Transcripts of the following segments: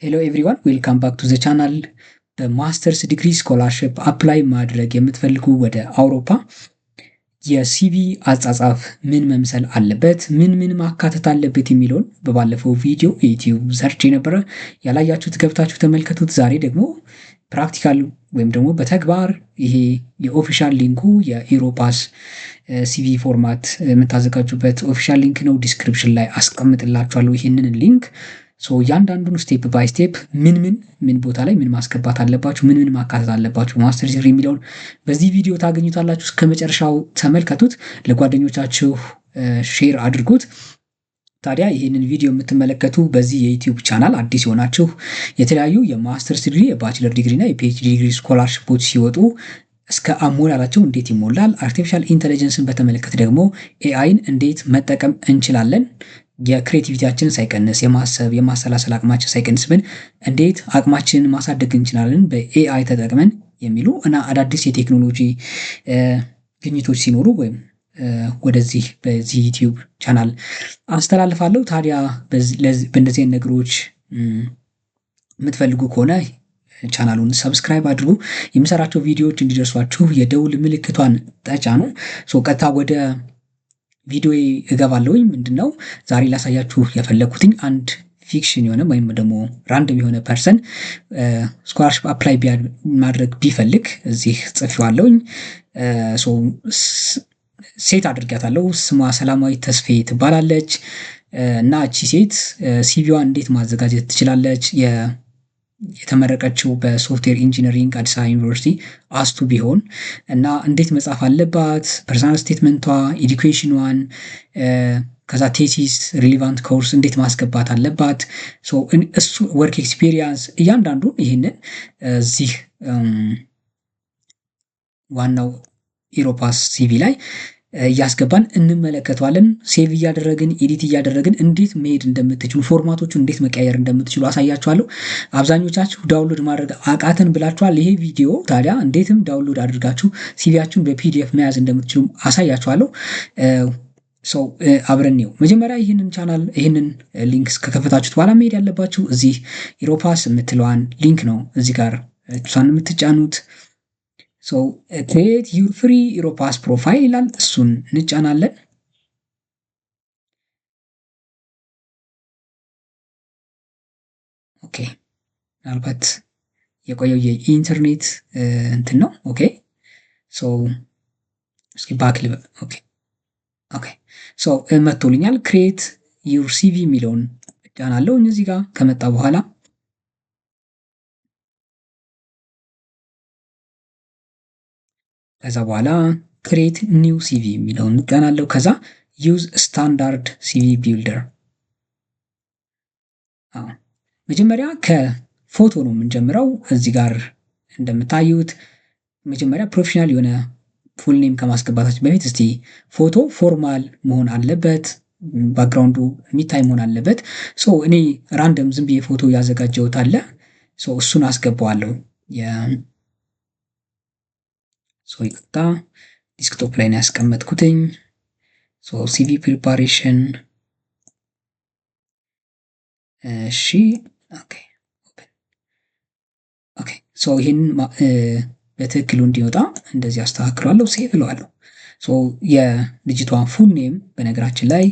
ሄሎ ኤቭሪዋን ዌልካም ባክ ቱ ዘ ቻናል። በማስተርስ ዲግሪ ስኮላርሽፕ አፕላይ ማድረግ የምትፈልጉ ወደ አውሮፓ የሲቪ አጻጻፍ ምን መምሰል አለበት፣ ምን ማካተት አለበት የሚለውን በባለፈው ቪዲዮ ዩቲዩብ ሰርች የነበረ ያላያችሁት ገብታችሁ ተመልከቱት። ዛሬ ደግሞ ፕራክቲካል ወይም ደግሞ በተግባር ይሄ የኦፊሻል ሊንኩ የኢሮፓስ ሲቪ ፎርማት የምታዘጋጁበት ኦፊሻል ሊንክ ነው። ዲስክሪፕሽን ላይ አስቀምጥላችኋለሁ ይህንን ሊንክ። እያንዳንዱን ስቴፕ ባይ ስቴፕ ምን ቦታ ላይ ምን ማስገባት አለባችሁ፣ ምን ማካተት አለባችሁ ማስተር ዲግሪ የሚለውን በዚህ ቪዲዮ ታገኙታላችሁ። እስከ መጨረሻው ተመልከቱት፣ ለጓደኞቻችሁ ሼር አድርጉት። ታዲያ ይህንን ቪዲዮ የምትመለከቱ በዚህ የዩቲዩብ ቻናል አዲስ የሆናችሁ የተለያዩ የማስተርስ ዲግሪ፣ የባችለር ዲግሪ እና የፒኤችዲ ዲግሪ ስኮላርሽፖች ሲወጡ እስከ አሞላላቸው እንዴት ይሞላል፣ አርቲፊሻል ኢንተለጀንስን በተመለከተ ደግሞ ኤአይን እንዴት መጠቀም እንችላለን፣ የክሬቲቪቲያችን ሳይቀንስ የማሰብ የማሰላሰል አቅማችን ሳይቀንስብን እንዴት አቅማችንን ማሳደግ እንችላለን በኤአይ ተጠቅመን የሚሉ እና አዳዲስ የቴክኖሎጂ ግኝቶች ሲኖሩ ወይም ወደዚህ በዚህ ዩቲዩብ ቻናል አስተላልፋለሁ። ታዲያ በእንደዚህ ነገሮች የምትፈልጉ ከሆነ ቻናሉን ሰብስክራይብ አድርጉ። የምሰራቸው ቪዲዮዎች እንዲደርሷችሁ የደውል ምልክቷን ተጫኑ። ቀጥታ ወደ ቪዲዮ እገባለሁኝ። ምንድነው ዛሬ ላሳያችሁ የፈለኩትኝ አንድ ፊክሽን የሆነ ወይም ደግሞ ራንደም የሆነ ፐርሰን ስኮላርሽፕ አፕላይ ማድረግ ቢፈልግ እዚህ ጽፌዋለሁኝ። ሴት አድርጊያታለሁ። ስሟ ሰላማዊት ተስፌ ትባላለች እና እቺ ሴት ሲቪዋን እንዴት ማዘጋጀት ትችላለች? የተመረቀችው በሶፍትዌር ኢንጂነሪንግ አዲስ አበባ ዩኒቨርሲቲ አስቱ ቢሆን እና እንዴት መጻፍ አለባት፣ ፐርሰናል ስቴትመንቷ፣ ኤዱኬሽኗን፣ ከዛ ቴሲስ፣ ሪሊቫንት ኮርስ እንዴት ማስገባት አለባት፣ እሱ ወርክ ኤክስፒሪየንስ፣ እያንዳንዱ ይህንን እዚህ ዋናው ኢሮፓስ ሲቪ ላይ እያስገባን እንመለከተዋለን። ሴቭ እያደረግን ኤዲት እያደረግን እንዴት መሄድ እንደምትችሉ ፎርማቶቹን እንዴት መቀየር እንደምትችሉ አሳያችኋለሁ። አብዛኞቻችሁ ዳውንሎድ ማድረግ አቃተን ብላችኋል። ይሄ ቪዲዮ ታዲያ እንዴትም ዳውንሎድ አድርጋችሁ ሲቪያችሁን በፒዲኤፍ መያዝ እንደምትችሉ አሳያችኋለሁ። አብረን ነው። መጀመሪያ ይህንን ቻናል ይህንን ሊንክ ከከፈታችሁት በኋላ መሄድ ያለባችሁ እዚህ ኢሮፓስ የምትለዋን ሊንክ ነው። እዚህ ጋር እሷን የምትጫኑት ክሬት ዩር ፍሪ ኢሮፓስ ፕሮፋይል ይላል። እሱን እንጫናለን። ኦኬ፣ ምናልባት የቆየው የኢንተርኔት እንትን ነው። ኦኬ እስኪ ባክ ልበል። ኦኬ መጥቶልኛል። ክሬት ዩር ሲቪ የሚለውን እጫናለሁ። እዚህ ጋር ከመጣ በኋላ ከዛ በኋላ ክሬት ኒው ሲቪ የሚለውን እጫናለሁ። ከዛ ዩዝ ስታንዳርድ ሲቪ ቢልደር። መጀመሪያ ከፎቶ ነው የምንጀምረው። እዚህ ጋር እንደምታዩት መጀመሪያ ፕሮፌሽናል የሆነ ፉል ኔም ከማስገባታችን በፊት እስቲ ፎቶ ፎርማል መሆን አለበት፣ ባክግራውንዱ የሚታይ መሆን አለበት። እኔ ራንደም ዝም ብዬ ፎቶ ያዘጋጀሁት አለ። እሱን አስገባዋለሁ። ይቅርታ ዲስክቶፕ ላይ ነው ያስቀመጥኩትኝ። ሲቪ ፕሪፓሬሽን። እሺ ይህን በትክክሉ እንዲወጣ እንደዚህ አስተካክሏለሁ። ሴቭ እለዋለሁ። የልጅቷን ፉል ኔም በነገራችን ላይ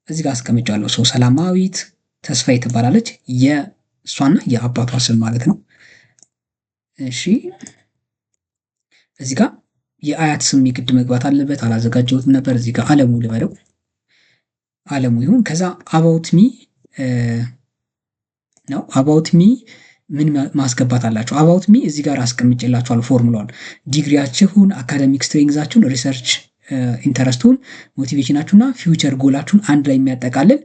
እዚህ ጋር አስቀምጫለሁ። ሰላማዊት ተስፋዬ ትባላለች። የእሷና የአባቷ ስም ማለት ነው። እሺ እዚህ ጋር የአያት ስም የግድ መግባት አለበት። አላዘጋጀሁትም ነበር። እዚህ ጋር አለሙ ልበለው፣ አለሙ ይሁን። ከዛ አባውት ሚ ነው። አባውት ሚ ምን ማስገባት አላችሁ? አባውት ሚ እዚህ ጋር አስቀምጬላችኋል ፎርሙላውን። ዲግሪያችሁን፣ አካዳሚክ ስትሬንግዛችሁን፣ ሪሰርች ኢንተረስቱን፣ ሞቲቬሽናችሁና ፊውቸር ጎላችሁን አንድ ላይ የሚያጠቃልል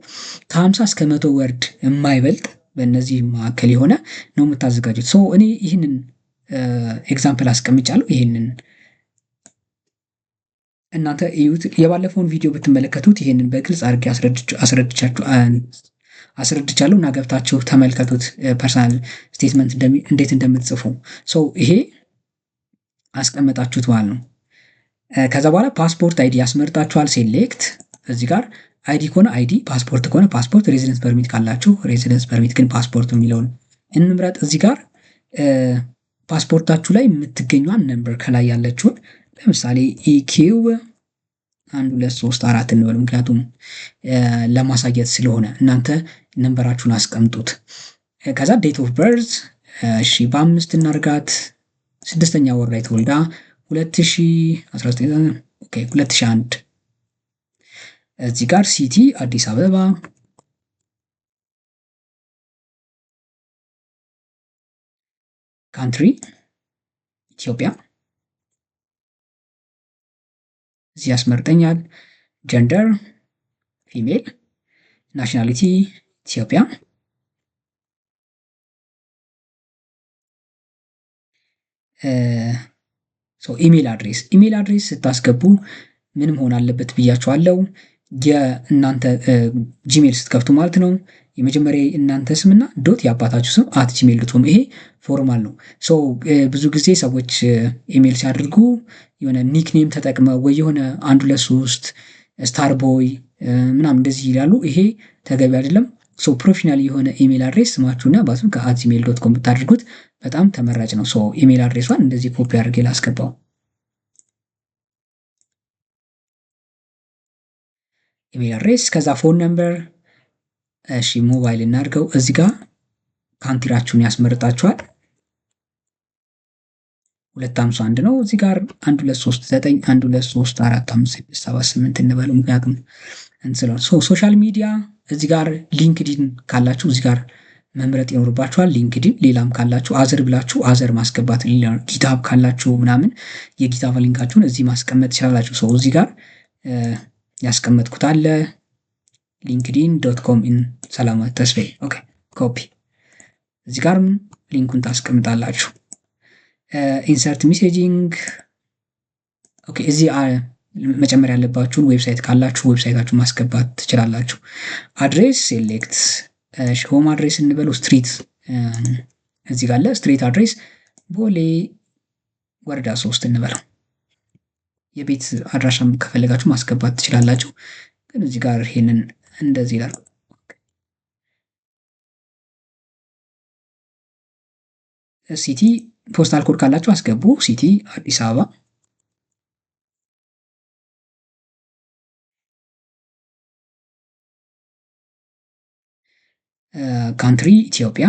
ከ50 እስከ 100 ወርድ የማይበልጥ በእነዚህ መካከል የሆነ ነው የምታዘጋጁት። እኔ ይህንን ኤግዛምፕል አስቀምጫለሁ። ይህንን እናንተ እዩት። የባለፈውን ቪዲዮ ብትመለከቱት ይህንን በግልጽ አድርጌ አስረድቻለሁ እና ገብታችሁ ተመልከቱት። ፐርሰናል ስቴትመንት እንዴት እንደምትጽፉ ይሄ አስቀመጣችሁት ማለት ነው። ከዛ በኋላ ፓስፖርት አይዲ ያስመርጣችኋል። ሴሌክት እዚህ ጋር አይዲ ከሆነ አይዲ፣ ፓስፖርት ከሆነ ፓስፖርት፣ ሬዚደንስ ፐርሚት ካላችሁ ሬዚደንስ ፐርሚት፣ ግን ፓስፖርት የሚለውን እንምረጥ። እዚህ ጋር ፓስፖርታችሁ ላይ የምትገኘዋን ነምበር ከላይ ያለችውን ለምሳሌ ኢኪው 1 2 3 4 እንበል። ምክንያቱም ለማሳየት ስለሆነ እናንተ ነምበራችሁን አስቀምጡት። ከዛ ዴት ኦፍ በርዝ እሺ በ5 እናርጋት። 6ኛ ወር ላይ ተወልዳ 2019 ኦኬ 2001። እዚህ ጋር ሲቲ አዲስ አበባ፣ ካንትሪ ኢትዮጵያ፣ እዚህ ያስመርጠኛል። ጀንደር ፊሜል፣ ናሽናሊቲ ኢትዮጵያ፣ ኢሜል አድሬስ ስታስገቡ ምን መሆን አለበት ብያችኋለሁ። የእናንተ ጂሜል ስትከፍቱ ማለት ነው የመጀመሪያ እናንተ ስምና ዶት የአባታችሁ ስም አት ጂሜል ዶት ኮም። ይሄ ፎርማል ነው። ብዙ ጊዜ ሰዎች ኢሜል ሲያደርጉ የሆነ ኒክኔም ተጠቅመው ወይ የሆነ 1 2 3 ስታር ቦይ ምናምን እንደዚህ ይላሉ። ይሄ ተገቢ አይደለም። ፕሮፌሽናል የሆነ ኢሜል አድሬስ ስማችሁና አባቱን ከአት ጂሜል ዶት ኮም ብታደርጉት በጣም ተመራጭ ነው። ኢሜል አድሬሷን እንደዚህ ኮፒ አድርጌ ላስገባው። ኢሜል አድሬስ ከዛ ፎን ነምበር። እሺ ሞባይል እናድርገው። እዚህ ጋር ካንትሪያችሁን ያስመርጣችኋል። 251 ነው። እዚህ ጋር 1 2 3 9 1 2 3 4 5 6 7 8 እንበለው ምክንያቱም እንስለው። ሶሻል ሚዲያ እዚህ ጋር ሊንክዲን ካላችሁ እዚህ ጋር መምረጥ ይኖርባችኋል። ሊንክዲን ሌላም ካላችሁ አዘር ብላችሁ አዘር ማስገባት። ጊታብ ካላችሁ ምናምን የጊታብ ሊንካችሁን እዚህ ማስቀመጥ ትችላላችሁ። እዚህ ጋር ያስቀመጥኩት አለ ሊንክዲን ዶት ኮም ኢን ሰላማት ተስፋዬ። ኦኬ ኮፒ። እዚህ ጋር ሊንኩን ታስቀምጣላችሁ። ኢንሰርት ሜሴጂንግ። ኦኬ እዚህ መጨመር ያለባችሁን ዌብሳይት ካላችሁ ዌብሳይታችሁን ማስገባት ትችላላችሁ። አድሬስ ሴሌክት። ሆም አድሬስ እንበለው ስትሪት እዚህ ጋር አለ። ስትሪት አድሬስ ቦሌ ወረዳ 3 እንበለው። የቤት አድራሻም ከፈለጋችሁ ማስገባት ትችላላችሁ። ግን እዚህ ጋር ይሄንን እንደዚህ ይላል። ሲቲ ፖስታል ኮድ ካላችሁ አስገቡ። ሲቲ አዲስ አበባ፣ ካንትሪ ኢትዮጵያ፣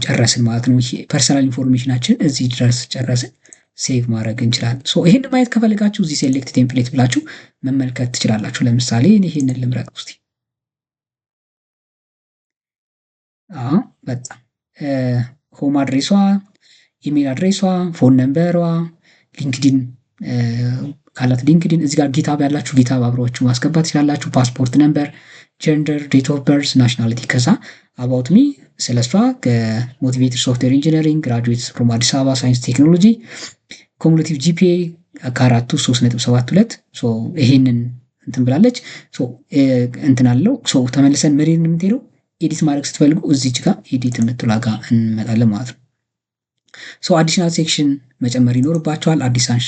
ጨረስን ማለት ነው። ፐርሰናል ኢንፎርሜሽናችን እዚህ ድረስ ጨረስን። ሴቭ ማድረግ እንችላለን። ይህን ማየት ከፈለጋችሁ እዚህ ሴሌክት ቴምፕሌት ብላችሁ መመልከት ትችላላችሁ። ለምሳሌ ይህንን ልምረጥ ውስጥ በጣም ሆም አድሬሷ፣ ኢሜል አድሬሷ፣ ፎን ነምበሯ፣ ሊንክዲን ካላት ሊንክዲን፣ እዚህ ጋር ጊታብ ያላችሁ ጊታብ አብራችሁ ማስገባት ትችላላችሁ። ፓስፖርት ነምበር፣ ጀንደር፣ ዴት ኦፍ በርዝ፣ ናሽናሊቲ። ከዛ አባውት ሚ ስለሷ ከሞቲቬትድ ሶፍትዌር ኢንጂነሪንግ ግራጁዌት ፍሮም አዲስ አበባ ሳይንስ ቴክኖሎጂ፣ ኮሙሌቲቭ ጂፒኤ ከአራቱ 3.72 ይሄንን እንትን ብላለች። እንትን አለው። ተመልሰን መሬት የምትሄደው ኤዲት ማድረግ ስትፈልጉ እዚች ጋር ኤዲት የምትላ ጋር እንመጣለን ማለት ነው። አዲሽናል ሴክሽን መጨመር ይኖርባቸዋል። አዲሽናል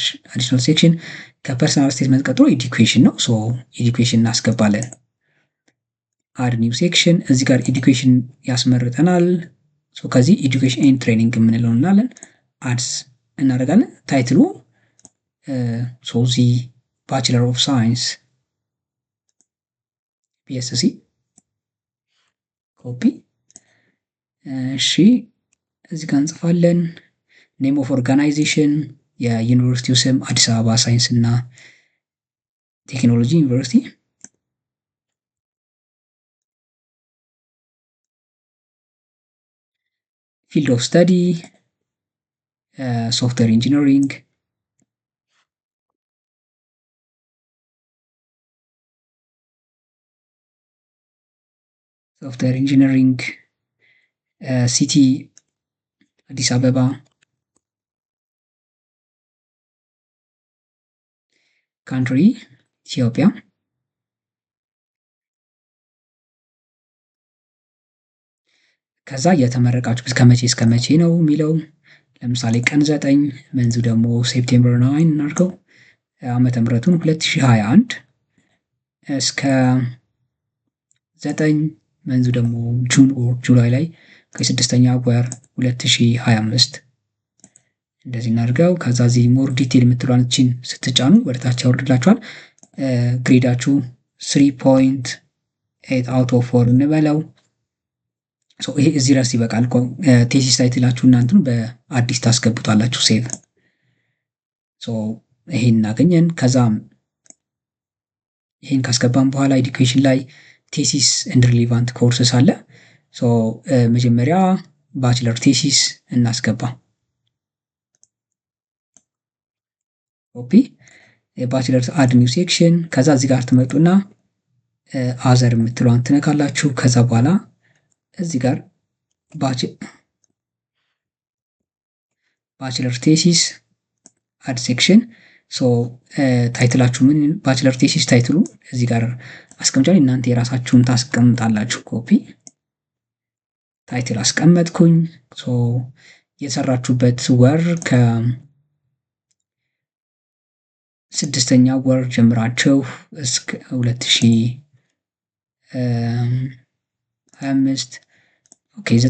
ሴክሽን ከፐርሰናል ስቴትመንት ቀጥሎ ኤዱኬሽን ነው። ኤዱኬሽን እናስገባለን። አድ ኒው ሴክሽን እዚህ ጋር ኤዱኬሽን ያስመርጠናል። ከዚህ ኤዱኬሽን ኤንድ ትሬኒንግ የምንለው እንላለን። አድስ እናደርጋለን። ታይትሉ እዚህ ባችለር ኦፍ ሳይንስ ፒኤስሲ ኮፒ። እሺ እዚህ ጋር እንጽፋለን። ኔም ኦፍ ኦርጋናይዜሽን የዩኒቨርሲቲው ስም አዲስ አበባ ሳይንስ እና ቴክኖሎጂ ዩኒቨርሲቲ። ፊልድ ኦፍ ስተዲ ሶፍትዌር ኢንጂነሪንግ። ሶፍትዌር ኢንጂነሪንግ ሲቲ አዲስ አበባ። ካንትሪ ኢትዮጵያ። ከዛ የተመረቃችሁ ከመቼ እስከ መቼ ነው የሚለው ለምሳሌ ቀን 9 መንዙ ደግሞ ሴፕቴምበር 9 እናድርገው። ዓመተ ምህረቱን 2021 እስከ 9 መንዙ ደግሞ ጁን ኦር ጁላይ ላይ ከ6ኛ ወር 2025 እንደዚህ እናድርገው። ከዛ እዚህ ሞር ዲቴል የምትሏን እቺን ስትጫኑ ወደታች ያወርድላችኋል። ግሬዳችሁ 3.8 አውት ኦፍ 4 እንበለው። ይሄ እዚህ ድረስ ይበቃል። ቴሲስ ታይትላችሁ እናንተኑ በአዲስ ታስገቡታላችሁ። ሴቭ ይሄን እናገኘን። ከዛም ይሄን ካስገባን በኋላ ኤዱኬሽን ላይ ቴሲስ ኤንድ ሪሌቫንት ኮርስስ አለ። መጀመሪያ ባችለር ቴሲስ እናስገባ። ኮፒ የባችለር አድ ኒው ሴክሽን። ከዛ እዚህ ጋር ትመጡና አዘር የምትለዋን ትነካላችሁ። ከዛ በኋላ እዚህ ጋር ባችለር ቴሲስ አድ ሴክሽን። ታይትላችሁ ምን ባችለር ቴሲስ ታይትሉ እዚህ ጋር አስቀምጫለሁ። እናንተ የራሳችሁን ታስቀምጣላችሁ። ኮፒ ታይትል አስቀመጥኩኝ። የሰራችሁበት ወር ከ6ኛ ወር ጀምራችሁ እስከ 2025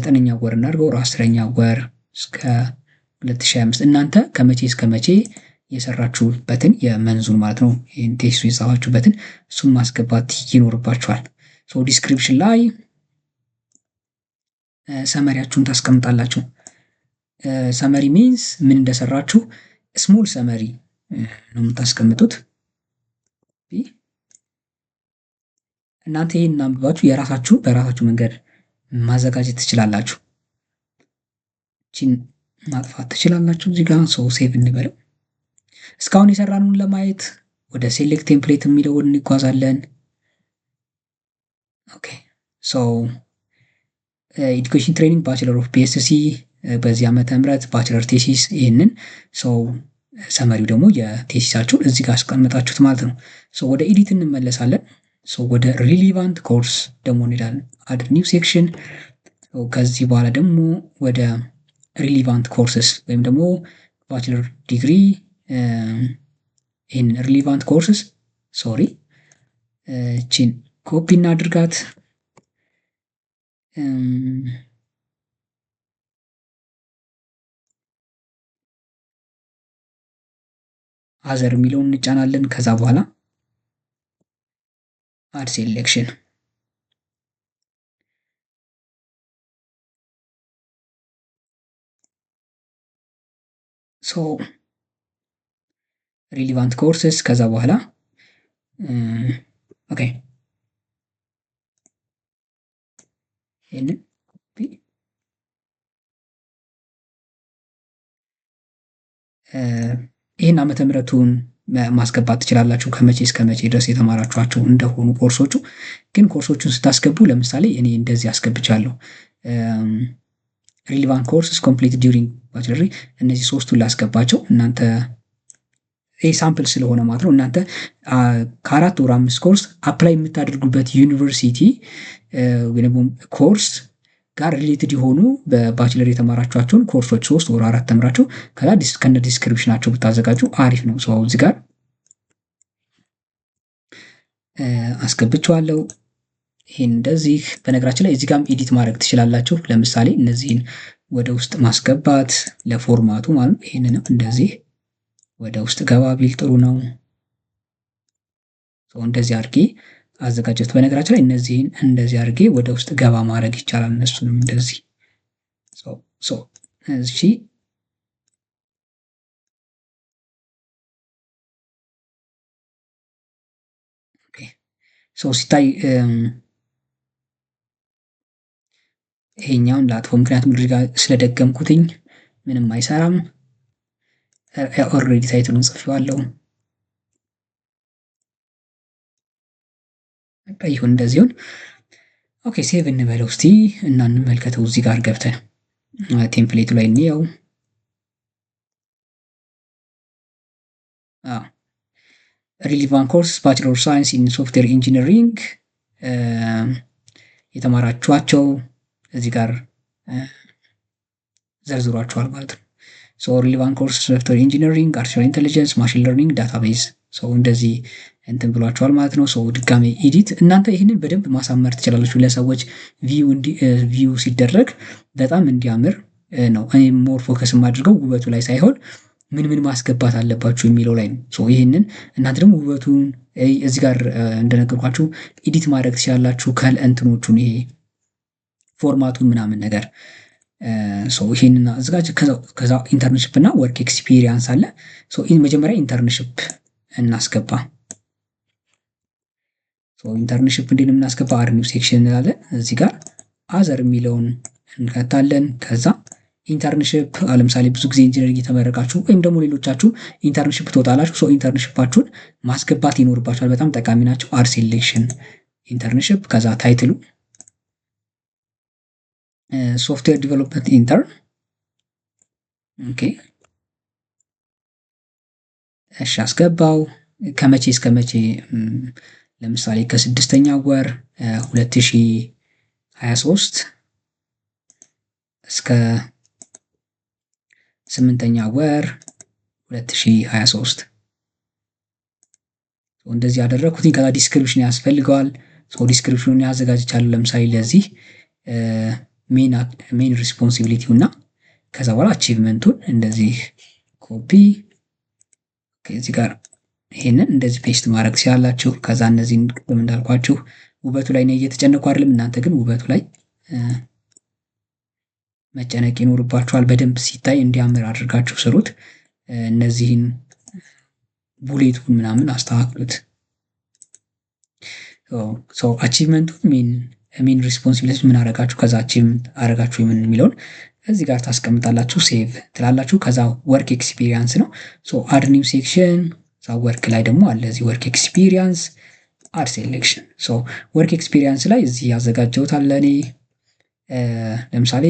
9ኛ ወር እናድርገው። 10ኛ ወር እስከ 2025 እናንተ ከመቼ እስከ መቼ የሰራችሁበትን የመንዙን ማለት ነው። ይህን ቴስቱ የጻፋችሁበትን እሱን ማስገባት ይኖርባችኋል። ዲስክሪፕሽን ላይ ሰመሪያችሁን ታስቀምጣላችሁ። ሰመሪ ሚንስ ምን እንደሰራችሁ ስሞል ሰመሪ ነው የምታስቀምጡት። እናንተ ይህን አንብባችሁ የራሳችሁ በራሳችሁ መንገድ ማዘጋጀት ትችላላችሁ። እቺን ማጥፋት ትችላላችሁ። እዚህ ጋር ሴቭ እንበለው። እስካሁን የሰራነውን ለማየት ወደ ሴሌክት ቴምፕሌት የሚለውን እንጓዛለን። ኦኬ ኤዱኬሽን ትሬኒንግ ባችለር ኦፍ ፒኤስሲ በዚህ ዓመተ ምህረት ባችለር ቴሲስ። ይህንን ሰመሪው ደግሞ የቴሲሳችሁን እዚህ ጋር አስቀምጣችሁት ማለት ነው። ወደ ኤዲት እንመለሳለን። ወደ ሪሊቫንት ኮርስ ደግሞ እንሄዳለን። አድ ኒው ሴክሽን። ከዚህ በኋላ ደግሞ ወደ ሪሊቫንት ኮርስስ ወይም ደግሞ ባችለር ዲግሪ ኢን ሪሊቫንት ኮርስስ ቺን ኮፒ እናድርጋት። አዘር የሚለውን እንጫናለን። ከዛ በኋላ አድ ሴሌክሽን ሪሊቫንት ኮርስስ። ከዛ በኋላ ኦኬ ይህንን ይህን ዓመተ ምህረቱን ማስገባት ትችላላችሁ። ከመቼ እስከ መቼ ድረስ የተማራችኋቸው እንደሆኑ ኮርሶቹ። ግን ኮርሶቹን ስታስገቡ ለምሳሌ እኔ እንደዚህ አስገብቻለሁ። ሪሊቫንት ኮርስስ ኮምፕሊት ዲዩሪንግ ባችለር። እነዚህ ሶስቱን ላስገባቸው። እናንተ ይህ ሳምፕል ስለሆነ ማለት ነው። እናንተ ከ4 ወር 5 ኮርስ አፕላይ የምታደርጉበት ዩኒቨርሲቲ ወይም ኮርስ ጋር ሪሌትድ የሆኑ በባችለር የተማራችኋቸውን ኮርሶች 3 ወር 4 ተምራችሁ ከዛ ከነ ዲስክሪፕሽናቸው ብታዘጋጁ አሪፍ ነው። እዚህ ጋር አስገብቼዋለሁ። ይሄን እንደዚህ በነገራችን ላይ እዚህ ጋርም ኤዲት ማድረግ ትችላላችሁ። ለምሳሌ እነዚህን ወደ ውስጥ ማስገባት ለፎርማቱ ማለት ነው። ይሄንንም እንደዚህ ወደ ውስጥ ገባ ቢል ጥሩ ነው። እንደዚህ አድርጌ አዘጋጀት። በነገራችን ላይ እነዚህን እንደዚህ አድርጌ ወደ ውስጥ ገባ ማድረግ ይቻላል። እነሱንም እንደዚህ እሺ። ሲታይ ይሄኛውን ላጥፎ፣ ምክንያቱም እዚህ ጋር ስለደገምኩትኝ ምንም አይሰራም። ኦልሬዲ ታይትሉን ጽፌዋለሁ። ይሁን እንደዚሁን። ኦኬ ሴቭ እንበለው እስቲ እና እንመልከተው። እዚህ ጋር ገብተን ቴምፕሌቱ ላይ እንየው። ሪሊቫንት ኮርስ ባችለር ሳይንስ ኢን ሶፍትዌር ኢንጂነሪንግ የተማራችኋቸው እዚህ ጋር ዘርዝሯቸዋል ማለት ነው። ሪሊቫንት ኮርስ ሶፍትዌር ኢንጂነሪንግ፣ አርቲፊሻል ኢንቴሊጀንስ፣ ማሽን ለርኒንግ፣ ዳታቤዝ ሰው እንደዚህ እንትን ብሏቸዋል ማለት ነው። ሰው ድጋሜ ኤዲት እናንተ ይህንን በደንብ ማሳመር ትችላላችሁ። ለሰዎች ቪው ሲደረግ በጣም እንዲያምር ነው። እኔ ሞር ፎከስ የማድርገው ውበቱ ላይ ሳይሆን ምን ማስገባት አለባችሁ የሚለው ላይ ነው። ይህንን እናንተ ደግሞ ውበቱን እዚህ ጋር እንደነገርኳችሁ ኤዲት ማድረግ ትችላላችሁ። ከእንትኖቹን ይሄ ፎርማቱን ምናምን ነገር ይሄንን አዘጋጅ። ከዛ ኢንተርንሽፕ እና ወርክ ኤክስፒሪየንስ አለ። መጀመሪያ ኢንተርንሽፕ እናስገባ። ኢንተርንሽፕ እንዴት የምናስገባ አድ ኒው ሴክሽን እንላለን። እዚህ ጋር አዘር የሚለውን እንከታለን። ከዛ ኢንተርንሽፕ ለምሳሌ ብዙ ጊዜ ኢንጂነሪንግ የተመረቃችሁ ወይም ደግሞ ሌሎቻችሁ ኢንተርንሽፕ ትወጣላችሁ። ኢንተርንሽፓችሁን ማስገባት ይኖርባችኋል። በጣም ጠቃሚ ናቸው። አድ ሴሌክሽን ኢንተርንሽፕ፣ ከዛ ታይትሉ ሶፍትዌር ዲቨሎፕመንት ኢንተርን። ኦኬ እሺ፣ አስገባው። ከመቼ እስከ መቼ? ለምሳሌ ከ6ኛ ወር 2023 እስከ 8ኛ ወር 2023 እንደዚህ ያደረኩት። ከዛ ዲስክሪፕሽን ያስፈልገዋል። ዲስክሪፕሽኑን ያዘጋጅቻለሁ። ለምሳሌ ለዚህ ሜን ሪስፖንሲቢሊቲው እና ከዛ በኋላ አቺቭመንቱን እንደዚህ ኮፒ ከዚህ ጋር ይሄንን እንደዚህ ፔስት ማድረግ ሲያላችሁ። ከዛ እነዚህን ቅድም እንዳልኳችሁ ውበቱ ላይ ነው እየተጨነቁ አይደለም። እናንተ ግን ውበቱ ላይ መጨነቅ ይኖርባችኋል። በደንብ ሲታይ እንዲያምር አድርጋችሁ ስሩት። እነዚህን ቡሌቱን ምናምን አስተካክሉት። አቺቭመንቱን ሜን ሪስፖንሲቢሊቲ ምን አረጋችሁ፣ ከዛ አቺቭመንት አረጋችሁ ምን የሚለውን እዚህ ጋር ታስቀምጣላችሁ። ሴቭ ትላላችሁ። ከዛ ወርክ ኤክስፒሪየንስ ነው። አድ ኒው ሴክሽን ወርክ ላይ ደግሞ አለ እዚህ ወርክ ኤክስፒሪየንስ አድ ሴሌክሽን። ወርክ ኤክስፒሪየንስ ላይ እዚህ ያዘጋጀሁት አለ እኔ ለምሳሌ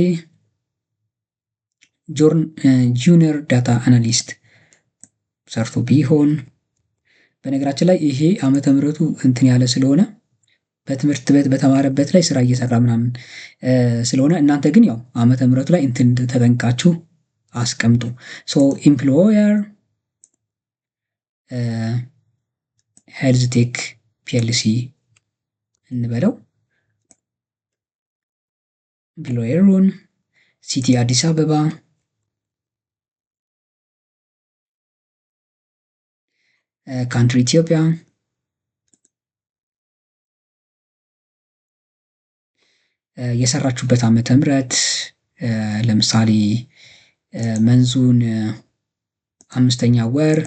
ጁኒየር ዳታ አናሊስት ሰርቶ ቢሆን፣ በነገራችን ላይ ይሄ ዓመተ ምሕረቱ እንትን ያለ ስለሆነ በትምህርት ቤት በተማረበት ላይ ስራ እየሰራ ምናምን ስለሆነ እናንተ ግን ያው ዓመተ ምሕረቱ ላይ እንትን ተጠንቃችሁ አስቀምጡ። ኢምፕሎየር ሄልዝ ቴክ ፒኤልሲ እንበለው። ኢምፕሎየሩን ሲቲ አዲስ አበባ፣ ካንትሪ ኢትዮጵያ፣ የሰራችሁበት ዓመተ ምሕረት ለምሳሌ መንዙን 5ኛ ወር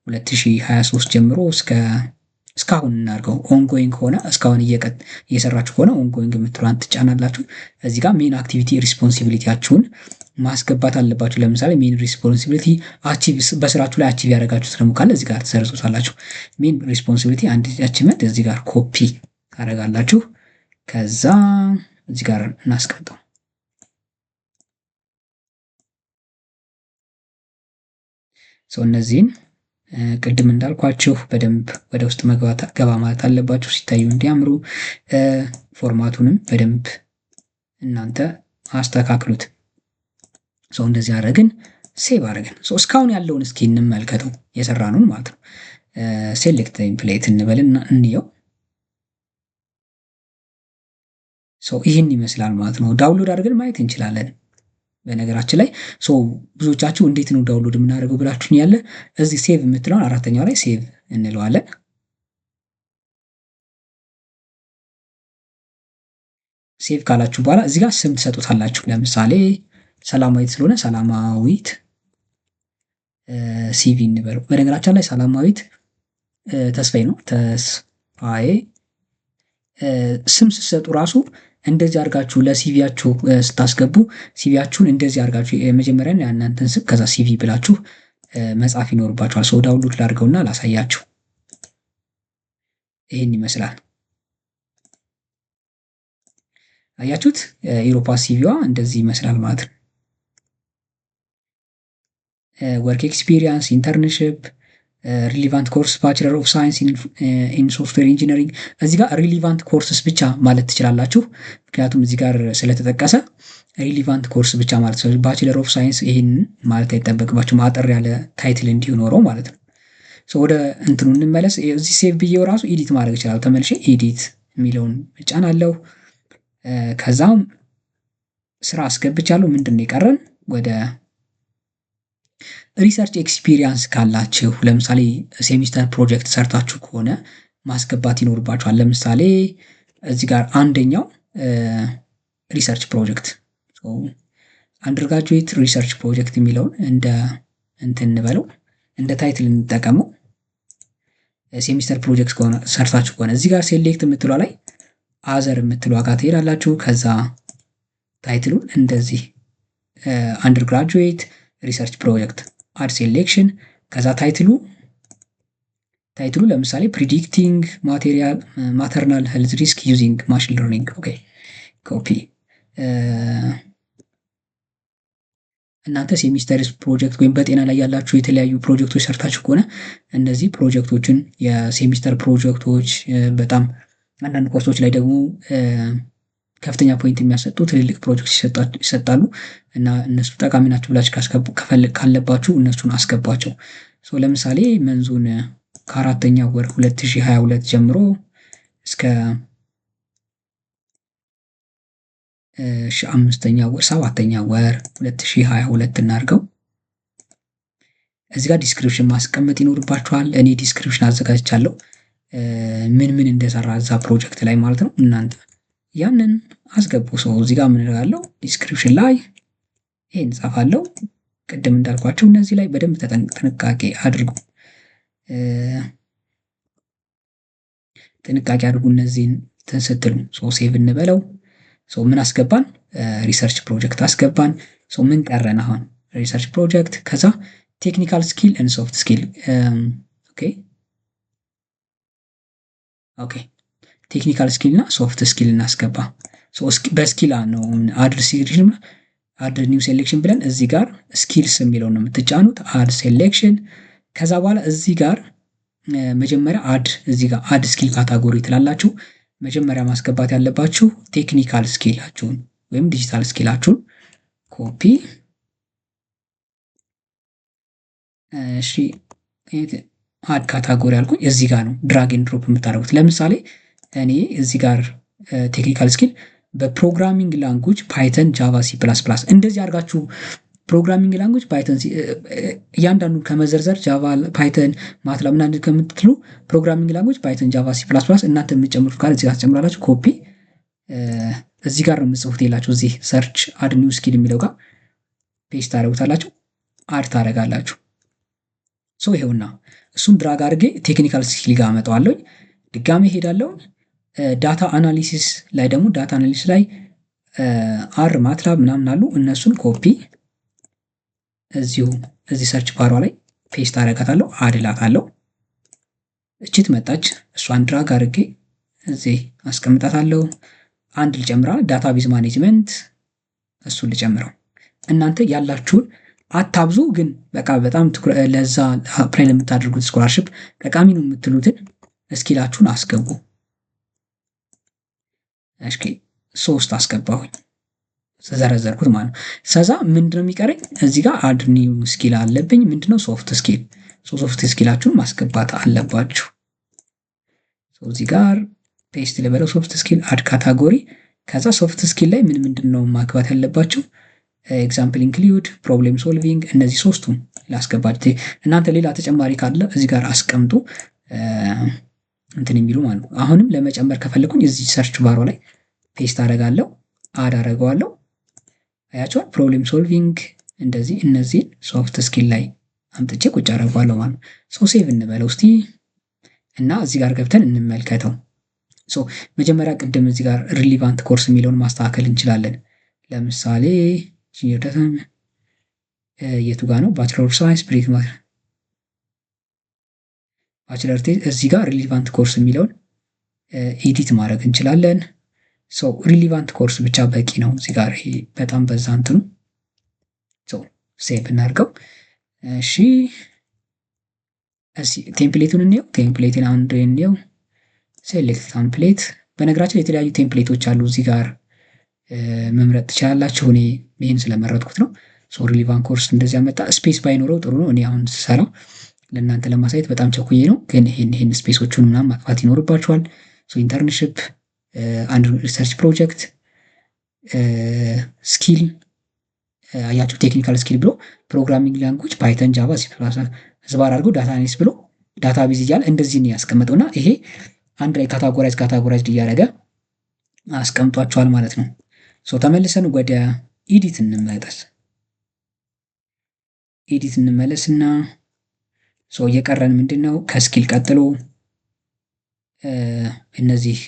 2023 ጀምሮ እስካሁን እናድርገው። ኦንጎይንግ ከሆነ እስካሁን እየሰራችሁ ከሆነ ኦንጎይንግ የምትሏን ትጫናላችሁ። እዚህ ጋር ሜን አክቲቪቲ ሪስፖንሲቢሊቲያችሁን ማስገባት አለባችሁ። ለምሳሌ ሜን ሪስፖንሲቢሊቲ በስራችሁ ላይ አቺቭ ያደረጋችሁት ደግሞ ካለ እዚህ ጋር ትሰርዙታላችሁ። ሜን ሪስፖንሲቢሊቲ አንድ አቺቭመንት እዚህ ጋር ኮፒ ታደርጋላችሁ። ከዛ እዚህ ጋር እናስቀምጠው። እነዚህን ቅድም እንዳልኳችሁ በደንብ ወደ ውስጥ ገባ ማለት አለባችሁ ሲታዩ እንዲያምሩ። ፎርማቱንም በደንብ እናንተ አስተካክሉት። እንደዚህ አደረግን፣ ሴቭ አደረግን። እስካሁን ያለውን እስኪ እንመልከተው የሰራነውን ማለት ነው። ሴሌክት ቴምፕሌት እንበልና እንየው። ይህን ይመስላል ማለት ነው። ዳውንሎድ አድርገን ማየት እንችላለን። በነገራችን ላይ ብዙዎቻችሁ እንዴት ነው ዳውንሎድ የምናደርገው ብላችሁኝ ያለ እዚህ ሴቭ የምትለውን 4ኛው ላይ ሴቭ እንለዋለን። ሴቭ ካላችሁ በኋላ እዚህ ጋር ስም ትሰጡታላችሁ። ለምሳሌ ሰላማዊት ስለሆነ ሰላማዊት ሲቪ እንበለው። በነገራችን ላይ ሰላማዊት ተስፋዬ ነው። ተስፋዬ ስም ስትሰጡ ራሱ እንደዚህ አድርጋችሁ ለሲቪያችሁ ስታስገቡ ሲቪያችሁን እንደዚህ አድርጋችሁ የመጀመሪያ የእናንተን ስም ከዛ ሲቪ ብላችሁ መጻፍ ይኖርባችኋል። ዳውንሎድ ላድርገውና ላሳያችሁ። ይህን ይመስላል። አያችሁት? ኢሮፓ ሲቪዋ እንደዚህ ይመስላል ማለት ነው። ወርክ ኤክስፒሪየንስ፣ ኢንተርንሽፕ፣ ሪሊቫንት ኮርስ ባችለር ኦፍ ሳይንስ ኢን ሶፍትዌር ኢንጂነሪንግ። እዚህ ጋር ሪሊቫንት ኮርስስ ብቻ ማለት ትችላላችሁ። ምክንያቱም እዚህ ጋር ስለተጠቀሰ ሪሊቫንት ኮርስ ብቻ ማለት ነው። ባችለር ኦፍ ሳይንስ ይህን ማለት አይጠበቅባችሁ፣ ማጠር ያለ ታይትል እንዲኖረው ማለት ነው። ወደ እንትኑ እንመለስ። እዚህ ሴቭ ብዬው ራሱ ኤዲት ማድረግ ይችላል። ተመልሼ ኤዲት የሚለውን እጫናለሁ። ከዛም ስራ አስገብቻለሁ። ምንድን ነው የቀረን? ወደ ሪሰርች ኤክስፒሪየንስ ካላችሁ ለምሳሌ ሴሚስተር ፕሮጀክት ሰርታችሁ ከሆነ ማስገባት ይኖርባችኋል። ለምሳሌ እዚህ ጋር አንደኛው ሪሰርች ፕሮጀክት አንደርግራጁዌት ሪሰርች ፕሮጀክት የሚለውን እንደ እንትን እንበለው እንደ ታይትል እንጠቀመው። ሴሚስተር ፕሮጀክት ከሆነ ሰርታችሁ ከሆነ እዚህ ጋር ሴሌክት የምትሏ ላይ አዘር የምትሏ ጋር ትሄዳላችሁ። ከዛ ታይትሉን እንደዚህ አንደርግራጁዌት ሪሰርች ፕሮጀክት አድ ሴሌክሽን። ከዛ ታይትሉ ለምሳሌ ፕሪዲክቲንግ ማተርናል ሄልዝ ሪስክ ዩዚንግ ማሽን ለርኒንግ። ኦኬ ኮፒ። እናንተ ሴሚስተር ፕሮጀክት ወይም በጤና ላይ ያላችሁ የተለያዩ ፕሮጀክቶች ሰርታችሁ ከሆነ እነዚህ ፕሮጀክቶችን የሴሚስተር ፕሮጀክቶች በጣም አንዳንድ ኮርሶች ላይ ደግሞ ከፍተኛ ፖይንት የሚያሰጡ ትልልቅ ፕሮጀክት ይሰጣሉ እና እነሱ ጠቃሚ ናቸው ብላችሁ ካለባችሁ እነሱን አስገቧቸው። ለምሳሌ መንዙን ከአራተኛ ወር 2022 ጀምሮ እስከ አምስተኛ ወር 7ኛ ወር 2022 እናድርገው። እዚህ ጋር ዲስክሪፕሽን ማስቀመጥ ይኖርባችኋል። እኔ ዲስክሪፕሽን አዘጋጅቻለሁ ምን እንደሰራ እዛ ፕሮጀክት ላይ ማለት ነው። እናንተ ያንን አስገቡ። እዚህ ጋር ምን እላለሁ? ዲስክሪፕሽን ላይ ይሄን ጻፋለሁ። ቅድም እንዳልኳቸው እነዚህ ላይ በደንብ ጥንቃቄ አድርጉ። እነዚህን ስትሉ ሴቭ እንበለው። ምን አስገባን? ሪሰርች ፕሮጀክት አስገባን። ምን ቀረን አሁን? ሪሰርች ፕሮጀክት ከዛ ቴክኒካል ስኪል ኤንድ ሶፍት ስኪል። ኦኬ ቴክኒካል ስኪል እና ሶፍት ስኪል እናስገባ። በስኪል ነው አድ ኒው ሴሌክሽን ብለን እዚህ ጋር ስኪልስ የሚለውን ነው የምትጫኑት። አድ ሴሌክሽን። ከዛ በኋላ እዚህ ጋር መጀመሪያ እዚህ ጋር አድ ስኪል ካታጎሪ ትላላችሁ። መጀመሪያ ማስገባት ያለባችሁ ቴክኒካል ስኪላችሁን ወይም ዲጂታል ስኪላችሁን ኮፒ። እሺ አድ ካታጎሪ አልኩኝ። እዚህ ጋር ነው ድራግ ኤንድ ድሮፕ የምታደርጉት። ለምሳሌ እኔ እዚህ ጋር ቴክኒካል ስኪል በፕሮግራሚንግ ላንጉጅ ፓይተን፣ ጃቫ፣ ሲ ፕላስ ፕላስ እንደዚህ አድርጋችሁ ፕሮግራሚንግ ላንጉጅ ፓይተን እያንዳንዱ ከመዘርዘር ጃቫ፣ ፓይተን፣ ማትላብ ምናምን ከምትሉ ፕሮግራሚንግ ላንጉጅ ፓይተን፣ ጃቫ፣ ሲ ፕላስ ፕላስ እናንተ የምትጨምሩት ካለ እዚህ ጋር ትጨምራላችሁ። ኮፒ እዚህ ጋር ነው የምጽፉት የላችሁ እዚህ ሰርች አድ ኒው ስኪል የሚለው ጋር ፔስት ታደርጉታላችሁ፣ አድ ታደርጋላችሁ። ይሄውና እሱን ድራግ አድርጌ ቴክኒካል ስኪል ጋር አመጣዋለሁ። ድጋሜ ሄዳለሁ። ዳታ አናሊሲስ ላይ ደግሞ ዳታ አናሊሲስ ላይ አር ማትላብ ምናምን አሉ። እነሱን ኮፒ እዚህ ሰርች ባሯ ላይ ፔስት አደርጋታለሁ፣ አድላታለሁ። እችት መጣች። እሷን ድራግ አድርጌ እዚህ አስቀምጣታለሁ። አንድ ልጨምራል፣ ዳታቤዝ ማኔጅመንት እሱን ልጨምረው። እናንተ ያላችሁን አታብዙ፣ ግን በቃ በጣም ለዛ አፕላይ ለምታደርጉት ስኮላርሽፕ ጠቃሚ ነው የምትሉትን እስኪላችሁን አስገቡ። እሺ 3 አስገባሁኝ፣ ዘረዘርኩት ማለት ነው። ከዛ ምንድነው የሚቀረኝ? እዚህ ጋር አድ ኒው ስኪል አለብኝ። ምንድነው? ሶፍት ስኪል። ሶፍት ስኪላችሁን ማስገባት አለባችሁ። እዚህ ጋር ፔስት ልበለው፣ ሶፍት ስኪል አድ ካታጎሪ። ከዛ ሶፍት ስኪል ላይ ምንድነው ማግባት ያለባችሁ? ኤግዛምፕል ኢንክሉድ፣ ፕሮብሌም ሶልቪንግ። እነዚህ ሶስቱም ላስገባችሁ። እናንተ ሌላ ተጨማሪ ካለ እዚህ ጋር አስቀምጡ እንትን የሚሉ ማለት ነው። አሁንም ለመጨመር ከፈለኩኝ እዚህ ሰርች ባሮ ላይ ፔስት አደርጋለሁ፣ አድ አደርገዋለሁ። አያችኋል? ፕሮብሌም ሶልቪንግ እንደዚህ እነዚህን ሶፍት ስኪል ላይ አምጥቼ ቁጭ አደርገዋለሁ ማለት ነው። ሴቭ እንበለው እስቲ እና እዚህ ጋር ገብተን እንመልከተው። መጀመሪያ ቅድም እዚህ ጋር ሪሊቫንት ኮርስ የሚለውን ማስተካከል እንችላለን። ለምሳሌ ጂኒየር ዳታ የቱ ጋር ነው? ባችለር ኦፍ ሳይንስ ብሬክ ማለት ባችለር እዚህ ጋር ሪሊቫንት ኮርስ የሚለውን ኤዲት ማድረግ እንችላለን። ሪሊቫንት ኮርስ ብቻ በቂ ነው። እዚህ ጋር ይሄ በጣም በዛ እንትኑ ሴቭ እናድርገው። እሺ ቴምፕሌቱን እንየው። ቴምፕሌትን አንድ እንየው። ሴሌክት ቴምፕሌት። በነገራችን ላይ የተለያዩ ቴምፕሌቶች አሉ። እዚህ ጋር መምረጥ ትችላላችሁ። እኔ ይህን ስለመረጥኩት ነው። ሪሊቫንት ኮርስ እንደዚህ ያመጣ። ስፔስ ባይኖረው ጥሩ ነው። እኔ አሁን ስሰራው ለእናንተ ለማሳየት በጣም ቸኩዬ ነው፣ ግን ይሄን ስፔሶቹን ምናምን ማጥፋት ይኖርባችኋል። ኢንተርንሽፕ፣ አንድ ሪሰርች ፕሮጀክት፣ ስኪል አያችሁ፣ ቴክኒካል ስኪል ብሎ ፕሮግራሚንግ ላንጉጅ ፓይተን፣ ጃቫ፣ ሲ ፕላስ ህዝባር አድርጎ ዳታ አናሊሲስ ብሎ ዳታ ቤዝ እያለ እንደዚህ ነው ያስቀመጠው እና ይሄ አንድ ላይ ካታጎራይዝድ እያደረገ አስቀምጧቸዋል ማለት ነው። ተመልሰን ወደ ኤዲት እንመለስና እየቀረን ምንድን ነው ከስኪል ቀጥሎ እነዚህ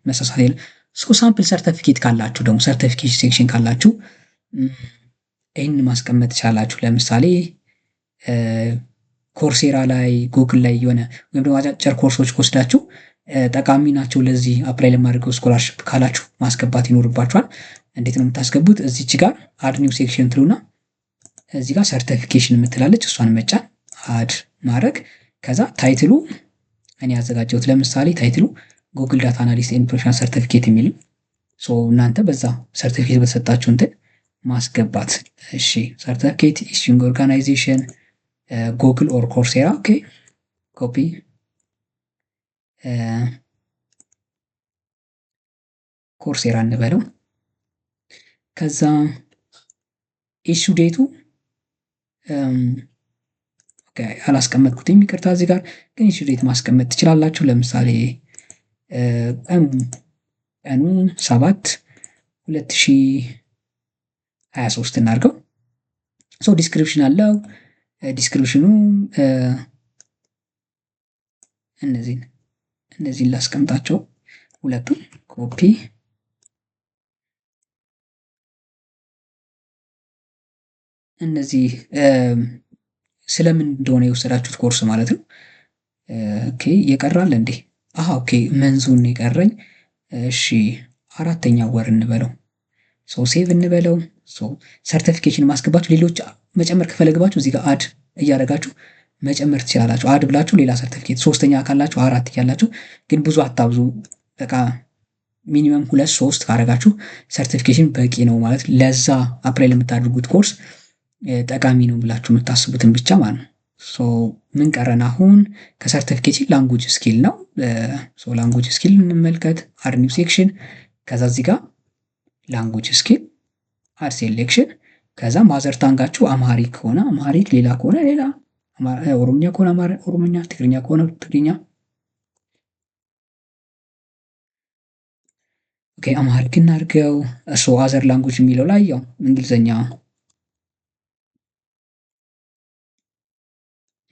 መሳሳት ሳምፕል ሰርተፊኬት ካላችሁ ደግሞ ሰርቲፊኬት ሴክሽን ካላችሁ ይህን ማስቀመጥ ትችላላችሁ። ለምሳሌ ኮርሴራ ላይ ጉግል ላይ የሆነ ወይም ደግሞ አጫጭር ኮርሶች ከወስዳችሁ ጠቃሚ ናቸው ለዚህ አፕላይ ለማድረገው ስኮላርሽፕ ካላችሁ ማስገባት ይኖርባችኋል። እንዴት ነው የምታስገቡት? እዚች ጋር አድ ኒው ሴክሽን ትሉና እዚህ ጋር ሰርቲፊኬሽን የምትላለች እሷን መጫን አድ ማድረግ። ከዛ ታይትሉ እኔ ያዘጋጀሁት ለምሳሌ ታይትሉ ጉግል ዳታ አናሊስት ኤንድ ፕሮፌሽናል ሰርቲፊኬት የሚል እናንተ በዛ ሰርቲፊኬት በተሰጣችሁ እንትን ማስገባት። እሺ ሰርቲፊኬት ኢሹንግ ኦርጋናይዜሽን ጉግል ኦር ኮርሴራ። ኦኬ ኮፒ ኮርሴራ እንበለው። ከዛ ኢሹ ዴቱ አላስቀመጥኩትም ይቅርታ፣ እዚህ ጋር ግን ኢሹ ዴት ማስቀመጥ ትችላላችሁ። ለምሳሌ ቀኑ 7/2023 እናድርገው። ዲስክሪፕሽን አለው። ዲስክሪፕሽኑ እነዚህን ላስቀምጣቸው ሁለቱም ኮፒ። እነዚህ ስለምን እንደሆነ የወሰዳችሁት ኮርስ ማለት ነው። ኦኬ የቀራል እንዴ? ኦኬ መንዙን የቀረኝ። እሺ 4ኛ ወር እንበለው። ሴቭ እንበለው። ሰርቲፊኬሽን ማስገባችሁ ሌሎች መጨመር ከፈለግባችሁ እዚህ ጋር አድ እያደረጋችሁ መጨመር ትችላላችሁ። አድ ብላችሁ ሌላ ሰርቲፊኬት 3ኛ ካላችሁ 4 እያላችሁ፣ ግን ብዙ አታብዙ። በቃ ሚኒመም 2-3 ካረጋችሁ ሰርቲፊኬሽን በቂ ነው ማለት ለዛ አፕላይ ለምታደርጉት ኮርስ ጠቃሚ ነው ብላችሁ የምታስቡትን ብቻ ማለት ነው። ምን ቀረን አሁን? ከሰርቲፊኬሽን ላንጉጅ ስኪል ነው። ላንጉጅ ስኪል እንመልከት። አድ ኒው ሴክሽን። ከዛ እዚህ ጋር ላንጉጅ ስኪል አድ ሴሌክሽን። ከዛ ማዘር ታንጋችሁ አማሪክ ከሆነ አማሪክ፣ ሌላ ከሆነ ሌላ፣ ኦሮምኛ ከሆነ ኦሮምኛ፣ ትግርኛ ከሆነ ትግርኛ። ኦኬ አማሪክ እናድርገው። አዘር ላንጉጅ የሚለው ላይ ያው እንግሊዘኛ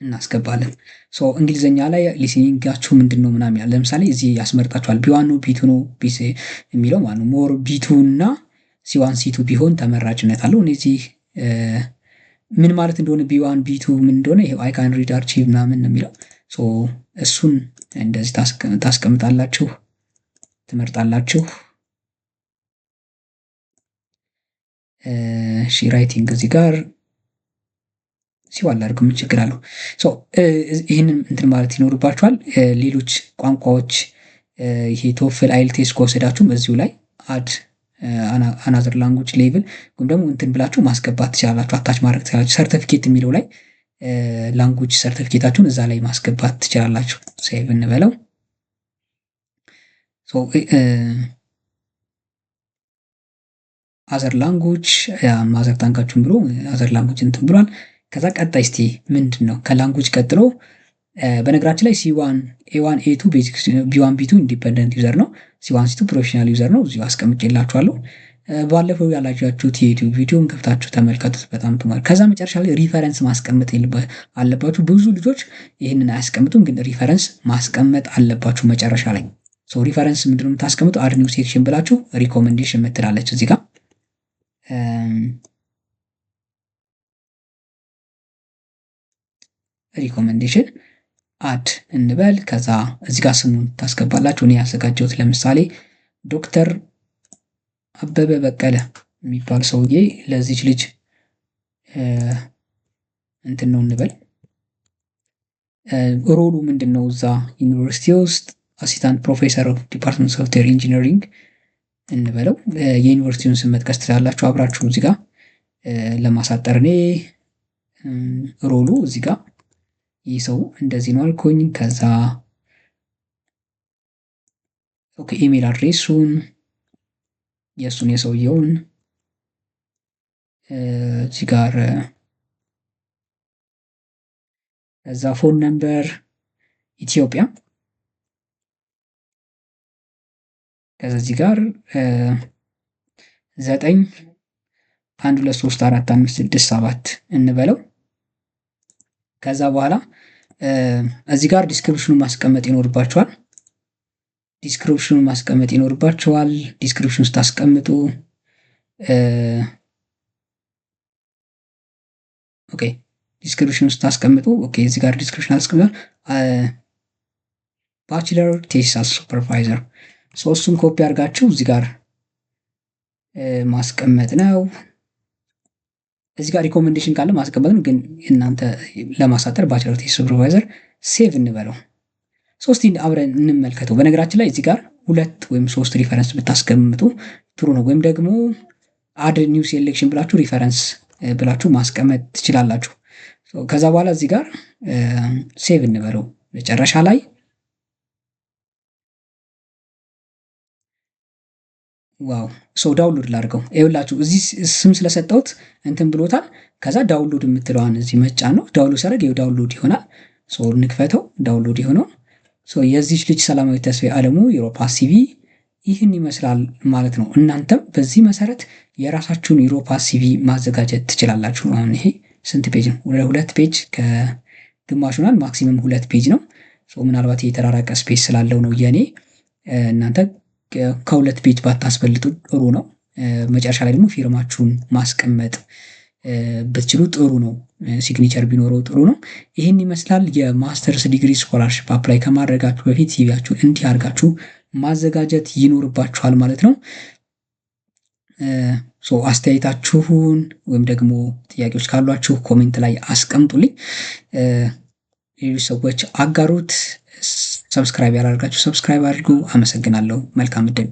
እናስገባለን። እንግሊዘኛ ላይ ሊስኒንጋችሁ ምንድን ነው ምናምን ያለ ለምሳሌ እዚህ ያስመርጣችኋል። ቢ1 ነው ቢ2 ነው የሚለው ማለት ነው። ሞር ቢ2 እና ሲ1 ሲ2 ቢሆን ተመራጭነት አለው። እነዚህ ምን ማለት እንደሆነ ቢ1 ቢ2 ምን እንደሆነ ይሄው አይ ካን ሪድ አርቺቭ ምናምን ነው የሚለው። እሱን እንደዚህ ታስቀምጣላችሁ፣ ትመርጣላችሁ። እሺ ራይቲንግ እዚህ ጋር ሲዋል አድርጉ፣ ምን ችግር አለው? ይህንን እንትን ማለት ይኖርባችኋል። ሌሎች ቋንቋዎች ይሄ ቶፍል አይልቴስ ከወሰዳችሁም እዚሁ ላይ አድ አናዘር ላንጉጅ ሌቭል ወይም ደግሞ እንትን ብላችሁ ማስገባት ትችላላችሁ፣ አታች ማድረግ ትችላላችሁ። ሰርቲፊኬት የሚለው ላይ ላንጉጅ ሰርቲፊኬታችሁን እዛ ላይ ማስገባት ትችላላችሁ። ሴቭ እንበለው። አዘር ላንጉጅ ማዘር ታንጋችሁን ብሎ አዘር ላንጉጅ እንትን ብሏል። ከዛ ቀጣይ እስቲ ምንድን ነው ከላንጉጅ ቀጥሎ? በነገራችን ላይ C1 A1 A2 ቤዚክ፣ B1 B2 ኢንዲፔንደንት ዩዘር ነው፣ C1 C2 ፕሮፌሽናል ዩዘር ነው። እዚሁ አስቀምጬላችኋለሁ። ባለፈው ያላያችሁት የዩቲዩብ ቪዲዮን ከፍታችሁ ተመልከቱት። በጣም ትማር። ከዛ መጨረሻ ላይ ሪፈረንስ ማስቀመጥ አለባችሁ። ብዙ ልጆች ይህንን አያስቀምጡም፣ ግን ሪፈረንስ ማስቀመጥ አለባችሁ መጨረሻ ላይ። ሪፈረንስ ምንድነው የምታስቀምጡ? አድ ኒው ሴክሽን ብላችሁ ሪኮሜንዴሽን የምትላለች እዚህ ጋር ሪኮሜንዴሽን አድ እንበል። ከዛ እዚህ ጋር ስሙን ታስገባላችሁ። እኔ ያዘጋጀሁት ለምሳሌ ዶክተር አበበ በቀለ የሚባል ሰውዬ ለዚች ልጅ እንትን ነው እንበል። ሮሉ ምንድን ነው? እዛ ዩኒቨርሲቲ ውስጥ አሲስታንት ፕሮፌሰር ኦፍ ዲፓርትመንት ሶፍትዌር ኢንጂነሪንግ እንበለው። የዩኒቨርሲቲውን ስም መጥቀስ ትችላላችሁ አብራችሁ እዚህ ጋር ለማሳጠር። እኔ ሮሉ እዚህ ጋር ይህ ሰው እንደዚህ ነው አልኩኝ። ከዛ ኦኬ ኢሜል አድሬሱን የእሱን የሰውየውን እዚህ ጋር ከዛ ፎን ነምበር ኢትዮጵያ ከዛ እዚህ ጋር 9 1 2 3 4 5 6 7 እንበለው። ከዛ በኋላ እዚህ ጋር ዲስክሪፕሽኑን ማስቀመጥ ይኖርባችኋል። ዲስክሪፕሽን ስታስቀምጡ ኦኬ ዲስክሪፕሽን ስታስቀምጡ ኦኬ እዚህ ጋር ዲስክሪፕሽን አስቀምጣል ባችለር ቴሲስ ሱፐርቫይዘር እሱን ኮፒ አድርጋችሁ እዚህ ጋር ማስቀመጥ ነው። እዚህ ጋር ሪኮሜንዴሽን ካለ ማስቀመጥ ነው፣ ግን እናንተ ለማሳጠር ባችለር ቴሲስ ሱፐርቫይዘር ሴቭ እንበለው። ሶስት አብረን እንመልከተው። በነገራችን ላይ እዚህ ጋር 2 ወይም 3 ሪፈረንስ ብታስቀምጡ ጥሩ ነው። ወይም ደግሞ አድ ኒው ሴሌክሽን ብላችሁ ሪፈረንስ ብላችሁ ማስቀመጥ ትችላላችሁ። ከዛ በኋላ እዚህ ጋር ሴቭ እንበለው። መጨረሻ ላይ ዋው ዳውንሎድ ላድርገው። ይኸውላችሁ እዚህ ስም ስለሰጠሁት እንትን ብሎታል። ከዛ ዳውንሎድ የምትለዋን እዚህ መጫን ነው። ዳውንሎድ ሳደርግ ዳውንሎድ ይሆናል። እንክፈተው። ዳውንሎድ የሆነው የዚች ልጅ ሰላማዊት ተስፋዬ አለሙ ዩሮፓ ሲቪ ይህን ይመስላል ማለት ነው። እናንተም በዚህ መሰረት የራሳችሁን ዩሮፓ ሲቪ ማዘጋጀት ትችላላችሁ። አሁን ይሄ ስንት ፔጅ ነው? 2 ፔጅ ከግማሽ ሆናል። ማክሲመም 2 ፔጅ ነው። ምናልባት የተራራቀ ስፔስ ስላለው ነው የኔ። እናንተ ከ2 ፔጅ ባታስበልጡ ጥሩ ነው። መጨረሻ ላይ ደግሞ ፊርማችሁን ማስቀመጥ ብትችሉ ጥሩ ነው። ሲግኒቸር ቢኖረው ጥሩ ነው። ይህን ይመስላል። የማስተርስ ዲግሪ ስኮላርሽፕ አፕላይ ከማድረጋችሁ በፊት ሲቪያችሁን እንዲህ አድርጋችሁ ማዘጋጀት ይኖርባችኋል ማለት ነው። አስተያየታችሁን ወይም ደግሞ ጥያቄዎች ካሏችሁ ኮሜንት ላይ አስቀምጡልኝ። ሌሎች ሰዎች አጋሩት። ሰብስክራይብ ያላደርጋችሁ ሰብስክራይብ አድርጉ። አመሰግናለሁ። መልካም ዕድል